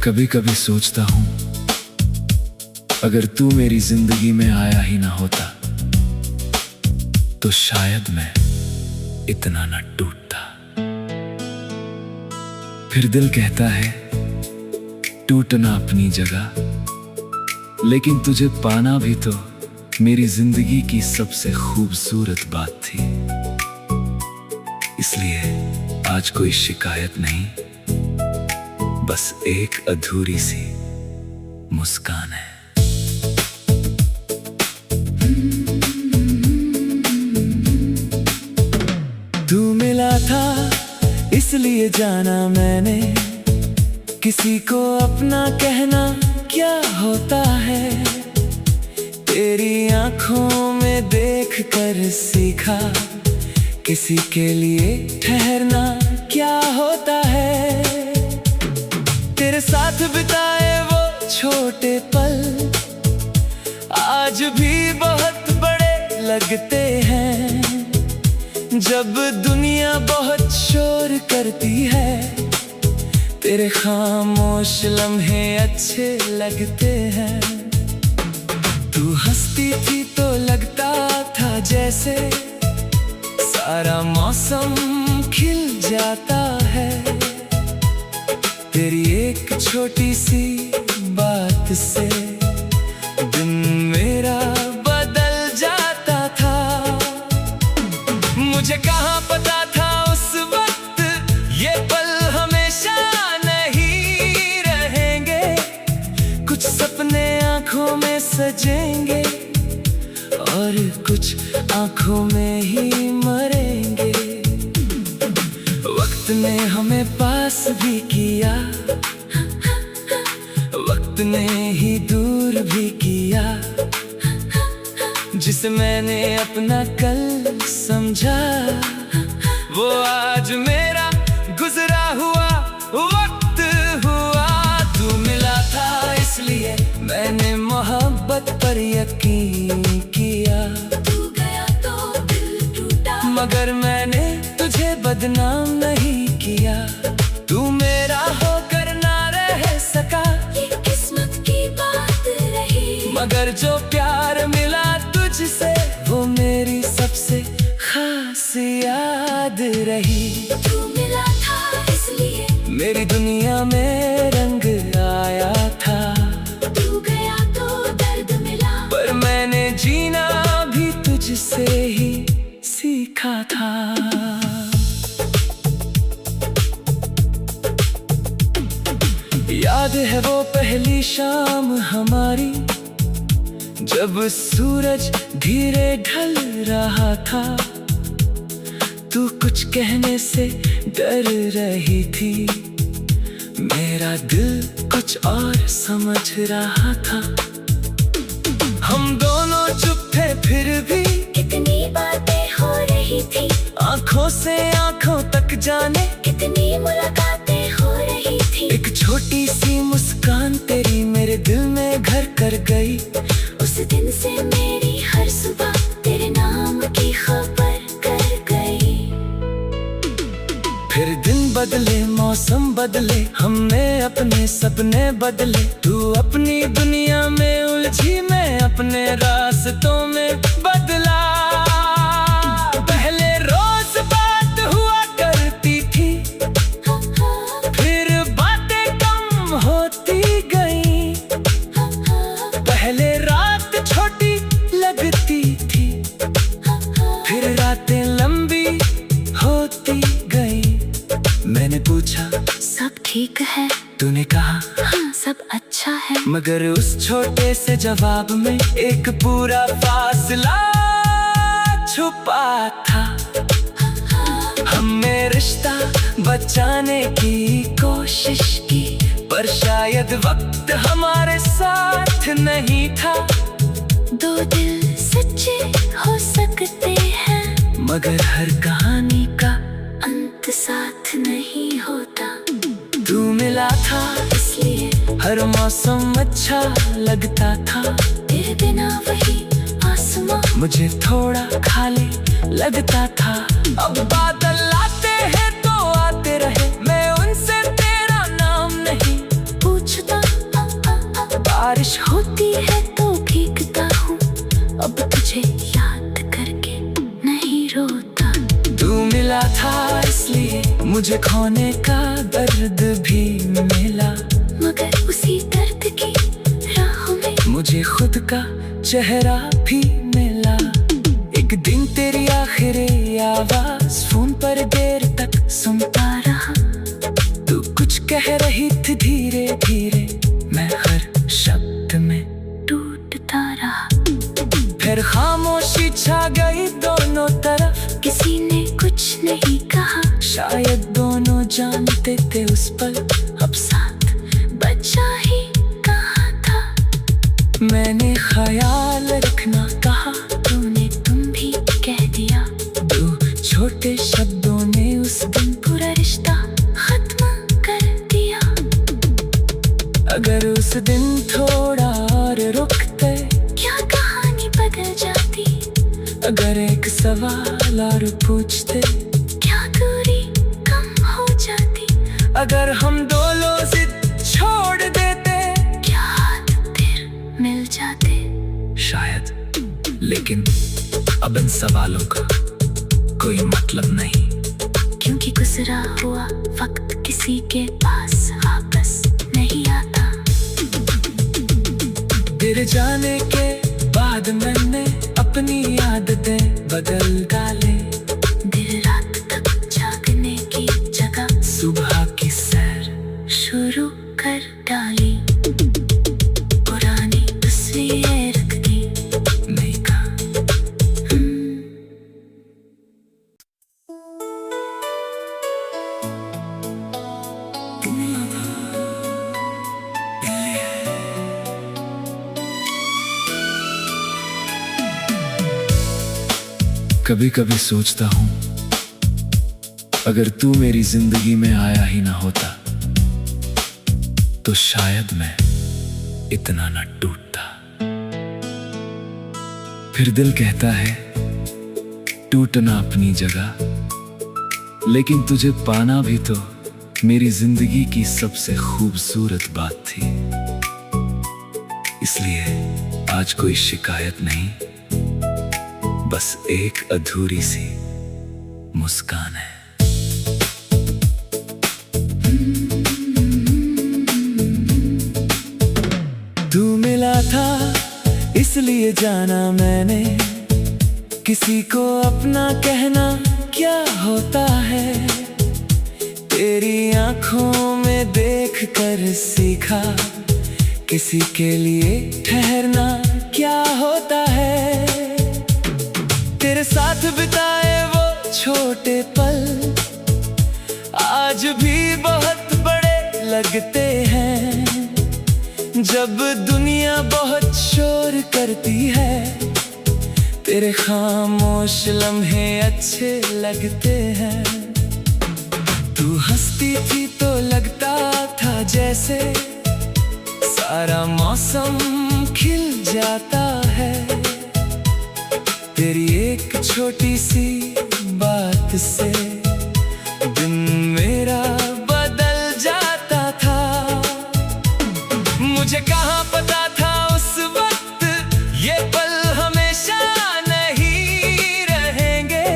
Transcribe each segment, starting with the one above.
कभी कभी सोचता हूँ, अगर तू मेरी जिंदगी में आया ही ना होता तो शायद मैं इतना ना टूटता। फिर दिल कहता है टूटना अपनी जगह, लेकिन तुझे पाना भी तो मेरी जिंदगी की सबसे खूबसूरत बात थी। इसलिए आज कोई शिकायत नहीं, बस एक अधूरी सी मुस्कान है। तू मिला था इसलिए जाना मैंने, किसी को अपना कहना क्या होता है। तेरी आंखों में देख कर सीखा, किसी के लिए ठहरना क्या होता है। तेरे साथ बिताए वो छोटे पल आज भी बहुत बड़े लगते हैं। जब दुनिया बहुत शोर करती है, तेरे खामोश लम्हे अच्छे लगते हैं। तू हंसती थी तो लगता था जैसे सारा मौसम खिल जाता है। तेरी एक छोटी सी बात से दिन मेरा बदल जाता था। मुझे कहाँ पता था उस वक्त ये पल हमेशा नहीं रहेंगे। कुछ सपने आंखों में सजेंगे और कुछ आंखों में ही मरेंगे। वक्त ने हमें पास भी किया, वक्त ने ही दूर भी किया। जिसे मैंने अपना कल समझा, वो आज मेरा गुजरा हुआ वक्त हुआ। तू मिला था इसलिए मैंने मोहब्बत पर यकीन किया। तू गया तो दिल टूटा, मगर मैंने तुझे बदनाम नहीं किया। तू मेरा होकर ना रह सका, ये किस्मत की बात रही। मगर जो प्यार मिला तुझसे, वो मेरी सबसे खास याद रही। तू मिला था इसलिए मेरी दुनिया में रंग आया था। तू गया तो दर्द मिला, पर मैंने जीना भी तुझसे ही सीखा था। याद है वो पहली शाम हमारी, जब सूरज धीरे ढल रहा था। तू कुछ कहने से डर रही थी, मेरा दिल कुछ और समझ रहा था। हम दोनों चुप थे फिर भी कितनी बातें हो रही थी। आंखों से आंखों तक जाने कितनी मुलाकातें हो रही थी। एक छोटी सी मुस्कान तेरी मेरे दिल में घर कर गई। उस दिन से मेरी हर सुबह तेरे नाम की खबर कर गई। फिर दिन बदले, मौसम बदले, हमने अपने सपने बदले। तू अपनी दुनिया में उलझी, मैं अपने रास्तों में बदला। पहले रोज बात हुआ करती थी, फिर बातें कम होती गई। पहले रात छोटी लगती थी, फिर रातें लंबी होती गई। मैंने पूछा सब ठीक है, तूने कहा हाँ सब अच्छा है। मगर उस छोटे से जवाब में एक पूरा फासला छुपा था। हमने रिश्ता बचाने की कोशिश की, पर शायद वक्त हमारे साथ नहीं था। दो दिल सच्चे हो सकते हैं, मगर हर कहानी का अंत साथ नहीं होता। तू मिला था इसलिए हर मौसम अच्छा लगता था। तेरे बिना वही आसमां मुझे थोड़ा खाली लगता था। अब बादल आते हैं तो आते रहे, मैं उनसे तेरा नाम नहीं पूछ बारिश होती है तो भीगता हूँ, अब तुझे याद करके नहीं रोता। तू मिला था इसलिए मुझे खोने का दर्द भी मिला, मगर उसी दर्द की राहों में मुझे खुद का चेहरा भी मिला। एक दिन तेरी आखिरी आवाज फोन पर देर तक सुनता रहा, तू कुछ कह रही थी धीरे धीरे, मैं हर शब्द में टूटता रहा। फिर खामोशी छा गई दोनों तरफ, किसी ने कुछ नहीं कहा, शायद दोनों जानते थे उस पल अब साथ बचा ही कहाँ था। मैंने ख्याल रखना कहा, तूने तुम भी कह दिया, तू छोटे शब्दों ने उस दिन पूरा रिश्ता खत्म कर दिया। अगर उस दिन थोड़ा और रुकते क्या कहानी बदल जाती, अगर एक सवाल और पूछते क्या दूरी कम हो जाती, अगर हम दो लोग जिद छोड़ देते क्या हाथ फिर मिल जाते। शायद, लेकिन अब इन सवालों का कोई मतलब नहीं, क्योंकि गुजरा हुआ वक्त किसी के पास वापस नहीं आता। तेरे जाने के बाद मैंने अपनी आदतें बदल डाले, देर रात तक जागने की जगह सुबह की सैर शुरू कर डाली, पुरानी तस्वीरें रख दी। नहीं कहा। कभी कभी सोचता हूँ, अगर तू मेरी जिंदगी में आया ही ना होता तो शायद मैं इतना ना टूटता। फिर दिल कहता है टूटना अपनी जगह, लेकिन तुझे पाना भी तो मेरी जिंदगी की सबसे खूबसूरत बात थी। इसलिए आज कोई शिकायत नहीं, बस एक अधूरी सी मुस्कान है। तू मिला था इसलिए जाना मैंने, किसी को अपना कहना क्या होता है, तेरी आंखों में देख कर सीखा किसी के लिए ठहरना क्या होता है। तेरे साथ बिताए वो छोटे पल आज भी बहुत बड़े लगते हैं, जब दुनिया बहुत शोर करती है तेरे खामोश लम्हे अच्छे लगते हैं। तू हंसती थी तो लगता था जैसे सारा मौसम खिल जाता है, तेरी एक छोटी सी बात से दिन मेरा बदल जाता था। मुझे कहाँ पता था उस वक्त ये पल हमेशा नहीं रहेंगे,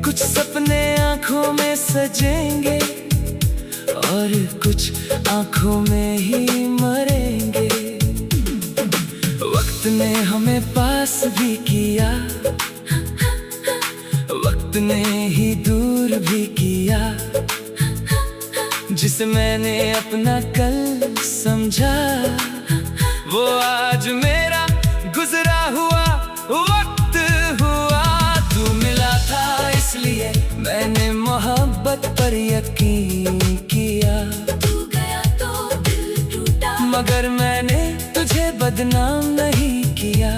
कुछ सपने आंखों में सजेंगे और कुछ आंखों में ही मरेंगे। वक्त ने हमें पास भी किया, वक्त ने ही दूर भी किया, जिसे मैंने अपना कल समझा वो आज मेरा गुजरा हुआ वक्त हुआ। तू मिला था इसलिए मैंने मोहब्बत पर यकीन किया, तू गया तो दिल टूटा, मगर मैंने तुझे बदनाम नहीं किया।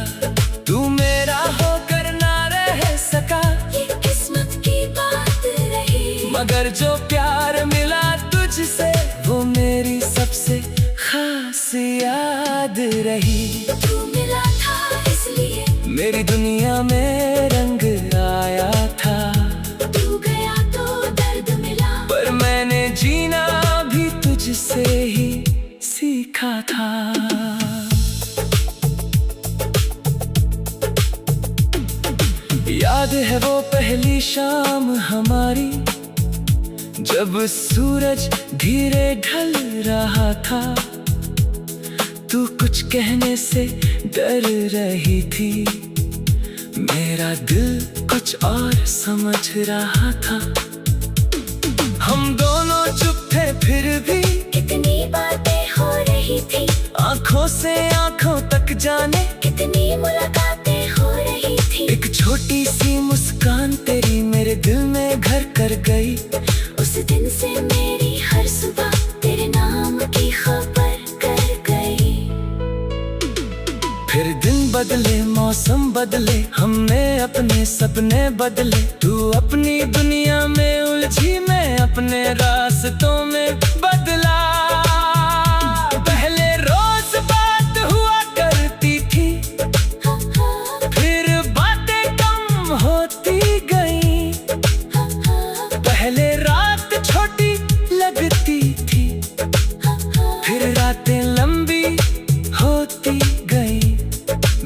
तू मेरा होकर ना रह सका, ये किस्मत की बात रही, मगर जो प्यार मिला तुझसे वो मेरी सबसे खास याद रही। तू मिला था इसलिए मेरी दुनिया में रंग आया था, तू गया तो दर्द मिला, पर मैंने जीना भी तुझसे ही सीखा था। याद है वो पहली शाम हमारी, जब सूरज धीरे ढल रहा था। तू कुछ कहने से डर रही थी, मेरा दिल कुछ और समझ रहा था। हम दोनों चुप थे फिर भी कितनी बातें हो रही थी, आंखों से आंखों तक जाने कितनी मुलाकातें हो रही थी। एक छोटी सी मुस्कान तेरी मेरे दिल में घर कर गई। उस दिन से मेरी हर सुबह तेरे नाम की खबर कर गई। फिर दिन बदले, मौसम बदले, हमने अपने सपने बदले। तू अपनी दुनिया में उलझी, मैं अपने रास्तों में बदला। पहले रोज बात हुआ करती थी, फिर बातें कम होती गई। पहले रात छोटी लगती थी, फिर रातें लंबी होती गई।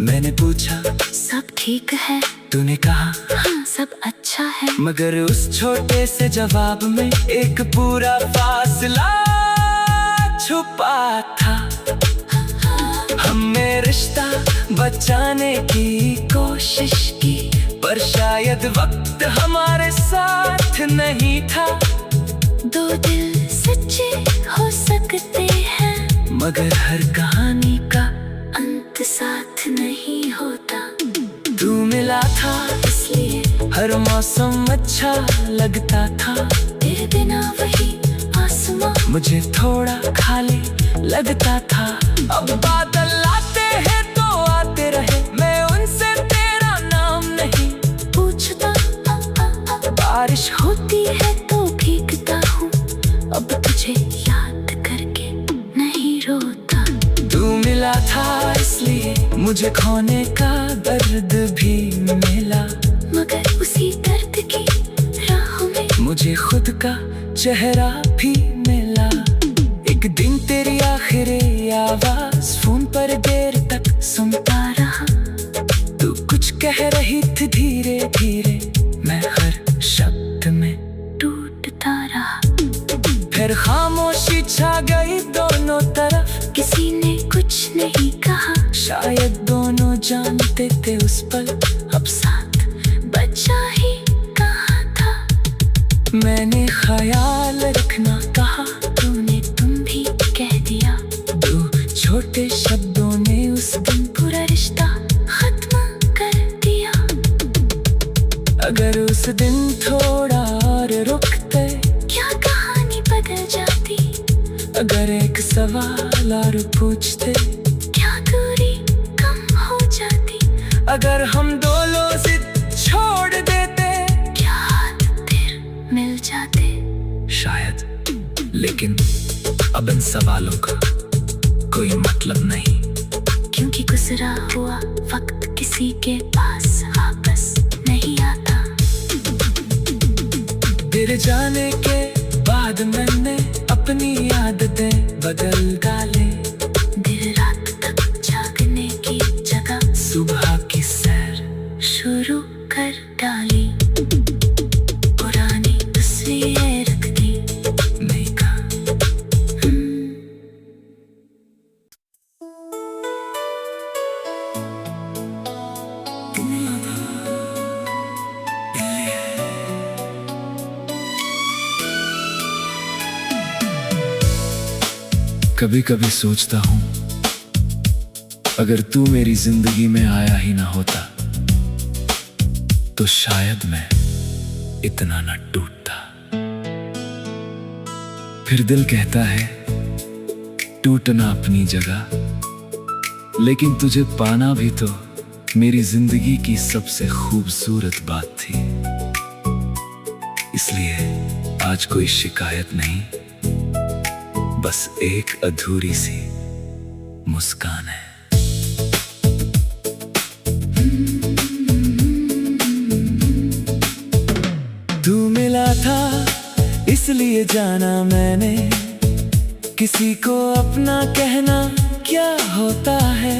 मैंने पूछा सब ठीक है, तूने कहा हाँ सब अच्छा है। मगर उस छोटे से जवाब में एक पूरा फासला छुपा था। हमने रिश्ता बचाने की कोशिश की, पर शायद वक्त हमारे साथ नहीं था। दो दिल सच्चे हो सकते हैं, मगर हर कहानी का अंत साथ नहीं होता। तू मिला था इसलिए हर मौसम अच्छा लगता था। तेरे बिना वही आसमां मुझे थोड़ा खाली लगता था। अब बादल आते हैं तो आते रहे, मैं उनसे तेरा नाम नहीं पूछता। बारिश होती है तो भीगता हूँ, अब तुझे याद करके नहीं रोता। तू मिला था इसलिए मुझे खोने का दर्द भी मिला, मगर उसी दर्द की राहों में मुझे खुद का चेहरा भी मिला। एक दिन तेरी आखिरी आवाज फोन पर देर तक सुनता रहा। तू कुछ कह रही थी धीरे धीरे, मैं हर शब्द में टूटता रहा। फिर खामोशी छा गई दोनों तरफ, किसी ने कुछ नहीं कहा। शायद दोनों जानते थे उस पल अब साथ बचा ही कहाँ था। मैंने ख्याल रखना कहा, तूने तुम भी कह दिया। दो छोटे शब्दों ने उस दिन पूरा रिश्ता खत्म कर दिया। अगर उस दिन थोड़ा और रुकते, क्या कहानी बदल जाती। अगर एक सवाल और पूछते, क्या दूरी कम हो जाती। अगर हम दोनों जिद छोड़ देते, क्या हाथ फिर मिल जाते। शायद। लेकिन अब इन सवालों का कोई मतलब नहीं, क्योंकि गुजरा हुआ वक्त किसी के पास वापस नहीं आता। तेरे जाने के बाद मैंने अपनी आदतें बदल डाले। देर रात तक जागने की जगह सुबह की सैर शुरू कर डाली। पुरानी तस्वीरें रख दी। नहीं कहा। कभी कभी सोचता हूँ, अगर तू मेरी जिंदगी में आया ही ना होता तो शायद मैं इतना न टूटता। फिर दिल कहता है टूटना अपनी जगह, लेकिन तुझे पाना भी तो मेरी जिंदगी की सबसे खूबसूरत बात थी। इसलिए आज कोई शिकायत नहीं, बस एक अधूरी सी मुस्कान है। तू मिला था इसलिए जाना मैंने, किसी को अपना कहना क्या होता है।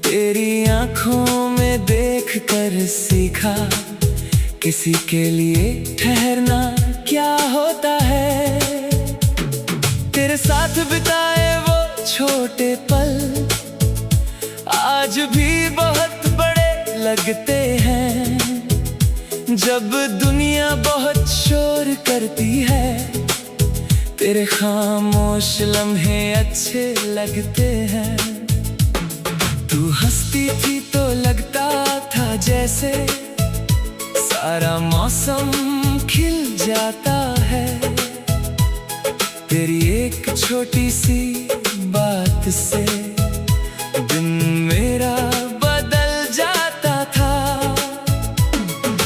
तेरी आंखों में देख देख कर सीखा किसी के लिए ठहरना क्या होता है। तेरे साथ बिताए वो छोटे पल आज भी बहुत बड़े लगते हैं। जब दुनिया बहुत शोर करती है तेरे खामोश लम्हे अच्छे लगते हैं। तू हंसती थी तो लगता था जैसे सारा मौसम खिल जाता है। तेरी एक छोटी सी बात से दिन मेरा बदल जाता था।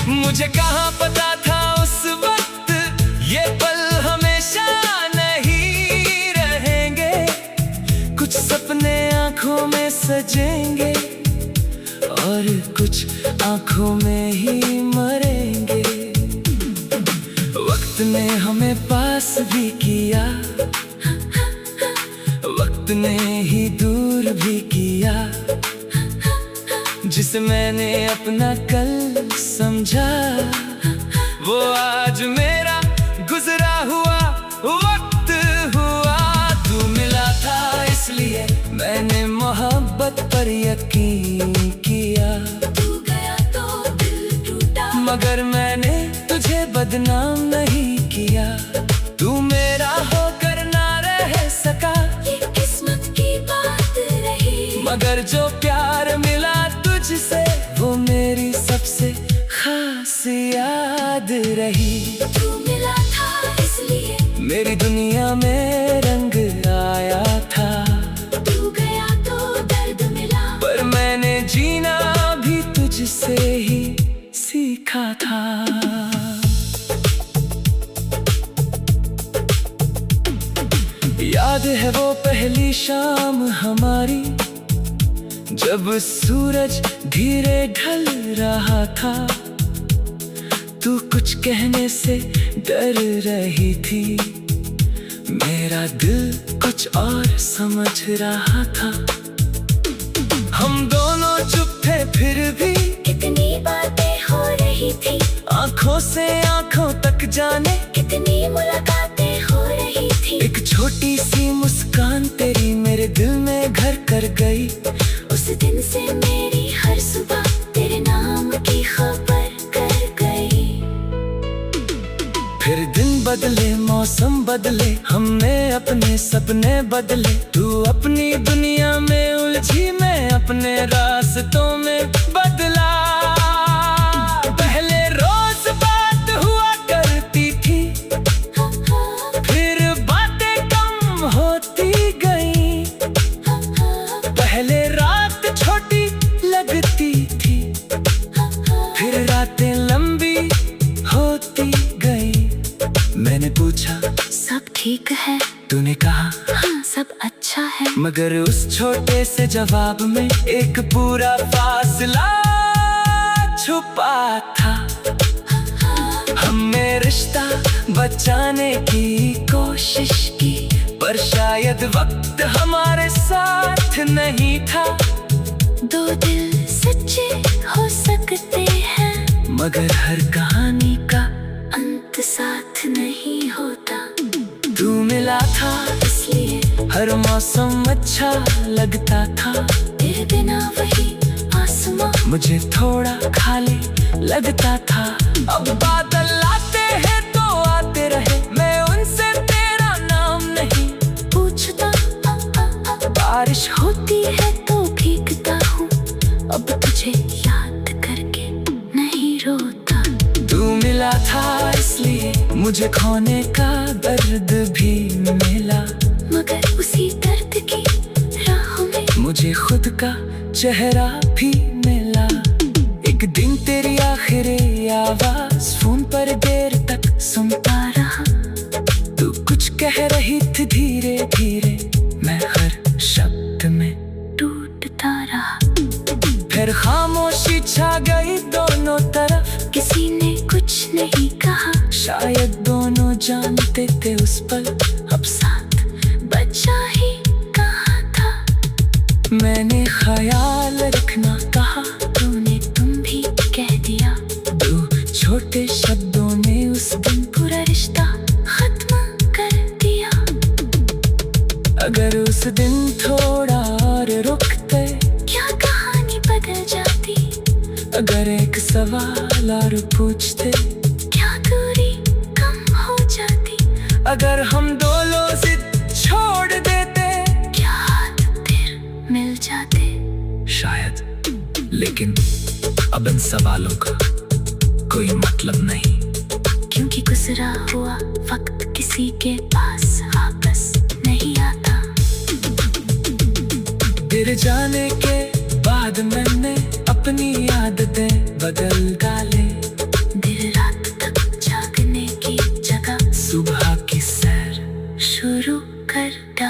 मुझे कहाँ पता था उस वक्त ये पल हमेशा नहीं रहेंगे। कुछ सपने आंखों में सजेंगे और कुछ आंखों में ही मरेंगे। वक्त ने हमें पास भी किया, वक्त ने ही दूर भी किया। जिसे मैंने अपना कल समझा वो आज मेरा गुजरा हुआ वक्त हुआ। तू मिला था इसलिए मैंने मोहब्बत पर यकीन किया। तू गया तो दिल टूटा मगर मैंने तुझे बदनाम नहीं किया। तू मेरा होकर ना रह सका ये किस्मत की बात रही। मगर जो प्यार मिला तुझसे वो मेरी सबसे खास याद रही। तू मिला था इसलिए मेरी दुनिया में रंग आया था। तू गया तो दर्द मिला पर मैंने जीना भी तुझसे ही सीखा था। याद है वो पहली शाम हमारी जब सूरज धीरे ढल रहा था। तू कुछ कहने से डर रही थी, मेरा दिल कुछ और समझ रहा था। हम दोनों चुप थे फिर भी कितनी बातें हो रही थी। आंखों से आंखों तक जाने कितनी मुलाकातें हो रही थी। एक छोटी सी मुस्कान तेरी मेरे दिल में घर कर गई। उस दिन से मेरी हर सुबह तेरे नाम की खबर कर गई। फिर दिन बदले मौसम बदले हमने अपने सपने बदले। तू अपनी दुनिया में उलझी मैं अपने रास्तों में बदला। पहले रोज बात हुआ करती थी फिर बातें कम होती गई। पहले रात छोटी लगती थी फिर रातें लंबी होती गई। मैंने पूछा सब ठीक है, तूने कहा हाँ सब अच्छा है। मगर उस छोटे से जवाब में एक पूरा फासला छुपा था। हमने रिश्ता बचाने की कोशिश की पर शायद वक्त हमारे साथ नहीं था। दो दिल सच्चे हो सकते हैं मगर हर कहानी का अंत साथ नहीं होता। तू मिला था इसलिए हर मौसम अच्छा लगता था। तेरे बिना वही आसमां मुझे थोड़ा खाली लगता था। अब बादल आते हैं तो आते रहे, मैं उनसे तेरा नाम नहीं पूछता। बारिश होती है तो भीगता हूँ, अब तुझे याद करके नहीं रोता। तू मिला था इसलिए मुझे खोने का दर्द भी मिला। मगर उसी दर्द की राहों में मुझे खुद का चेहरा भी मिला। एक दिन तेरी आखिरी आवाज फोन पर देर तक सुनता रहा। तू कुछ कह रही थी धीरे धीरे, मैं हर शब्द में टूटता रहा। फिर खामोशी छा गई दोनों तरफ, किसी ने कुछ नहीं कहा। शायद दोनों जानते थे उस पल अब साथ बचा ही कहाँ था। मैंने ख्याल रखना कहा, तूने तुम भी छोटे शब्दों ने उस दिन पूरा रिश्ता खत्म कर दिया। अगर उस दिन थोड़ा और रुकते क्या कहानी बदल जाती? अगर एक सवाल और पूछते क्या दूरी कम हो जाती? अगर हम दोनों जिद छोड़ देते क्या हाथ फिर मिल जाते? शायद। लेकिन अब इन सवालों का कोई मतलब नहीं, क्योंकि गुजरा हुआ वक्त किसी के पास वापस नहीं आता। गिर जाने के बाद मैंने अपनी आदतें बदल डाले। देर रात तक जागने की जगह सुबह की सैर शुरू कर डाली।